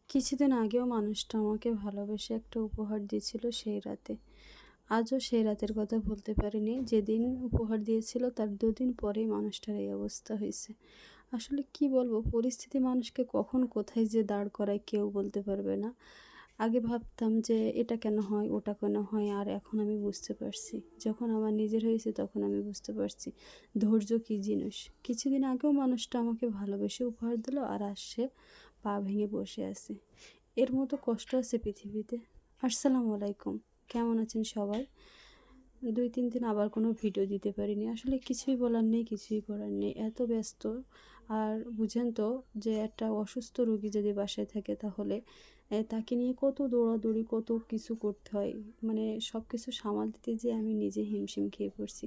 কিছুদিন আগেও মানুষটা আমাকে ভালোবেসে একটা উপহার দিয়েছিল সেই রাতে। আজও সেই রাতের কথা ভুলতে পারিনি। যেদিন উপহার দিয়েছিল তার ২ দিন পরেই মানুষটার এই অবস্থা হইছে। আসলে কি বলবো, পরিস্থিতি মানুষকে কখন কোথায় যে দাঁড় করায় কেউ বলতে পারবে না। আগে ভাবতাম যে এটা কেন হয়, ওটা কেন হয়, আর এখন আমি বুঝতে পারছি। যখন আমার নিজের হয়েছে তখন আমি বুঝতে পারছি ধৈর্য কী জিনিস। কিছুদিন আগেও মানুষটা আমাকে ভালোবেসে উপহার দিল, আর আজ সে পা ভেঙে বসে আছে। এর মতো কষ্ট আছে পৃথিবীতে। আসসালামু আলাইকুম, কেমন আছেন সবাই? ২-৩ দিন আবার কোনো ভিডিও দিতে পারিনি। আসলে কিছুই বলার নেই, কিছুই করার নেই। এত ব্যস্ত। আর বুঝেন তো যে একটা অসুস্থ রোগী যদি বাসায় থাকে তাহলে তাকে নিয়ে কত দৌড়াদৌড়ি, কত কিছু করতে হয়। মানে সব কিছু সামাল দিতে যেয়ে আমি নিজে হিমশিম খেয়ে পড়ছি।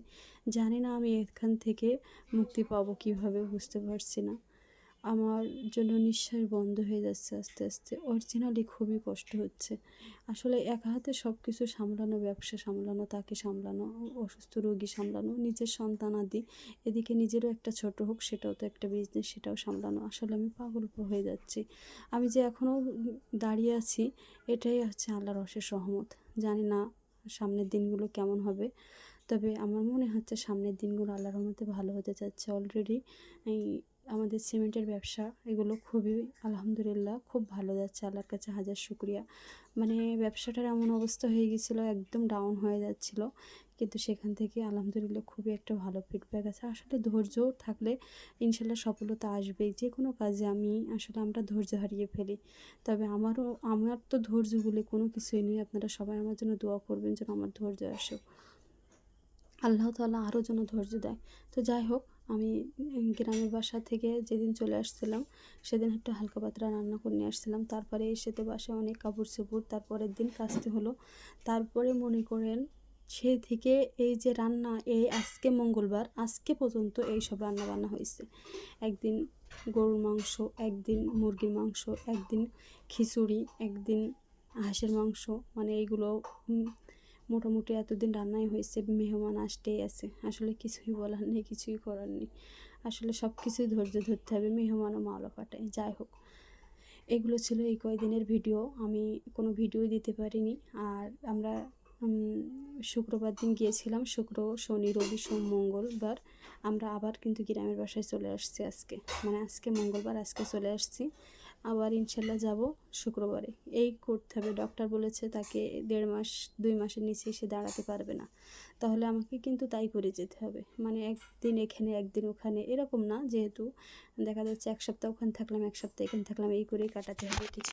জানি না আমি এখান থেকে মুক্তি পাবো কীভাবে, বুঝতে পারছি না। আমার জন্য নিঃশ্বাস বন্ধ হয়ে যাচ্ছে আস্তে, আস্তে। অরিজিনালি খুবই কষ্ট হচ্ছে। আসলে একা হাতে সব কিছু সামলানো, ব্যবসা সামলানো, তাকে সামলানো, অসুস্থ রোগী সামলানো, নিজের সন্তানাদি, এদিকে নিজেরও একটা ছোট হোক সেটাও তো একটা বিজনেস, সেটাও সামলানো। আসলে আমি পাগল হয়ে যাচ্ছি। আমি যে এখনও দাঁড়িয়ে আছি, এটাই হচ্ছে আল্লাহর অশেষ রহমত। জানি না সামনের দিনগুলো কেমন হবে। তবে আমার মনে হচ্ছে সামনের দিনগুলো আল্লাহর রহমতে ভালো হতে যাচ্ছে। অলরেডি এই আমাদের সিমেন্টের ব্যবসা, এগুলো খুবই আলহামদুলিল্লাহ খুব ভালো যাচ্ছে। আল্লাহর কাছে হাজার শুকরিয়া। মানে ব্যবসাটার এমন অবস্থা হয়ে গিয়েছিল, একদম ডাউন হয়ে যাচ্ছিল, কিন্তু সেখান থেকে আলহামদুলিল্লাহ খুবই একটা ভালো ফিডব্যাক আছে। আসলে ধৈর্য থাকলে ইনশাল্লাহ সফলতা আসবেই। যে কোনো কাজে আমরা ধৈর্য হারিয়ে ফেলি। তবে আমার তো ধৈর্য বলে কোনো কিছুই নেই। আপনারা সবাই আমার জন্য দোয়া করবেন যেন আমার ধৈর্য আসে। আল্লাহ তাআলা আরও যেন ধৈর্য দেয়। তো যাই হোক, আমি গ্রামের বাসা থেকে যেদিন চলে আসছিলাম সেদিন একটু হালকা পাতলা রান্না করে নিয়ে আসছিলাম। তারপরে এসে তো বাসায় অনেক কাপড়-চোপড়, তারপরের দিন কাচতে হলো। তারপরে মনে করেন সেই থেকে এই যে রান্না, এই আজকে মঙ্গলবার, আজকে পর্যন্ত এইসব রান্নাবান্না হয়েছে। একদিন গরুর মাংস, একদিন মুরগির মাংস, একদিন খিচুড়ি, একদিন হাঁসের মাংস। মানে এইগুলো মোটামুটি এতদিন রান্নাই হয়েছে। মেহমান আসতেই আছে। আসলে কিছুই বলার নেই, কিছুই করার নেই। আসলে সব কিছুই ধৈর্য ধরতে হবে। মেহমানও মাওলা পাঠায়। যাই হোক, এগুলো ছিল এই কয়দিনের ভিডিও। আমি কোনো ভিডিও দিতে পারিনি। আর আমরা শুক্রবার দিন গিয়েছিলাম। শুক্র, শনি, রবি, সোম, মঙ্গলবার আমরা আবার কিন্তু গ্রামের বাসায় চলে আসছি আজকে। মানে আজকে মঙ্গলবার, আজকে চলে আসছি। আবার ইনশাল্লাহ যাব শুক্রবারে। এই করতে হবে। ডক্টর বলেছে তাকে 1.5 মাস 2 মাসের নিচে সে দাঁড়াতে পারবে না। তাহলে আমাকে কিন্তু তাই করে যেতে হবে। মানে একদিন এখানে, একদিন ওখানে, এরকম না। যেহেতু দেখা যাচ্ছে 1 সপ্তাহ ওখানে থাকলাম, 1 সপ্তাহ এখানে থাকলাম, এই করেই কাটাতে হবে। কিছু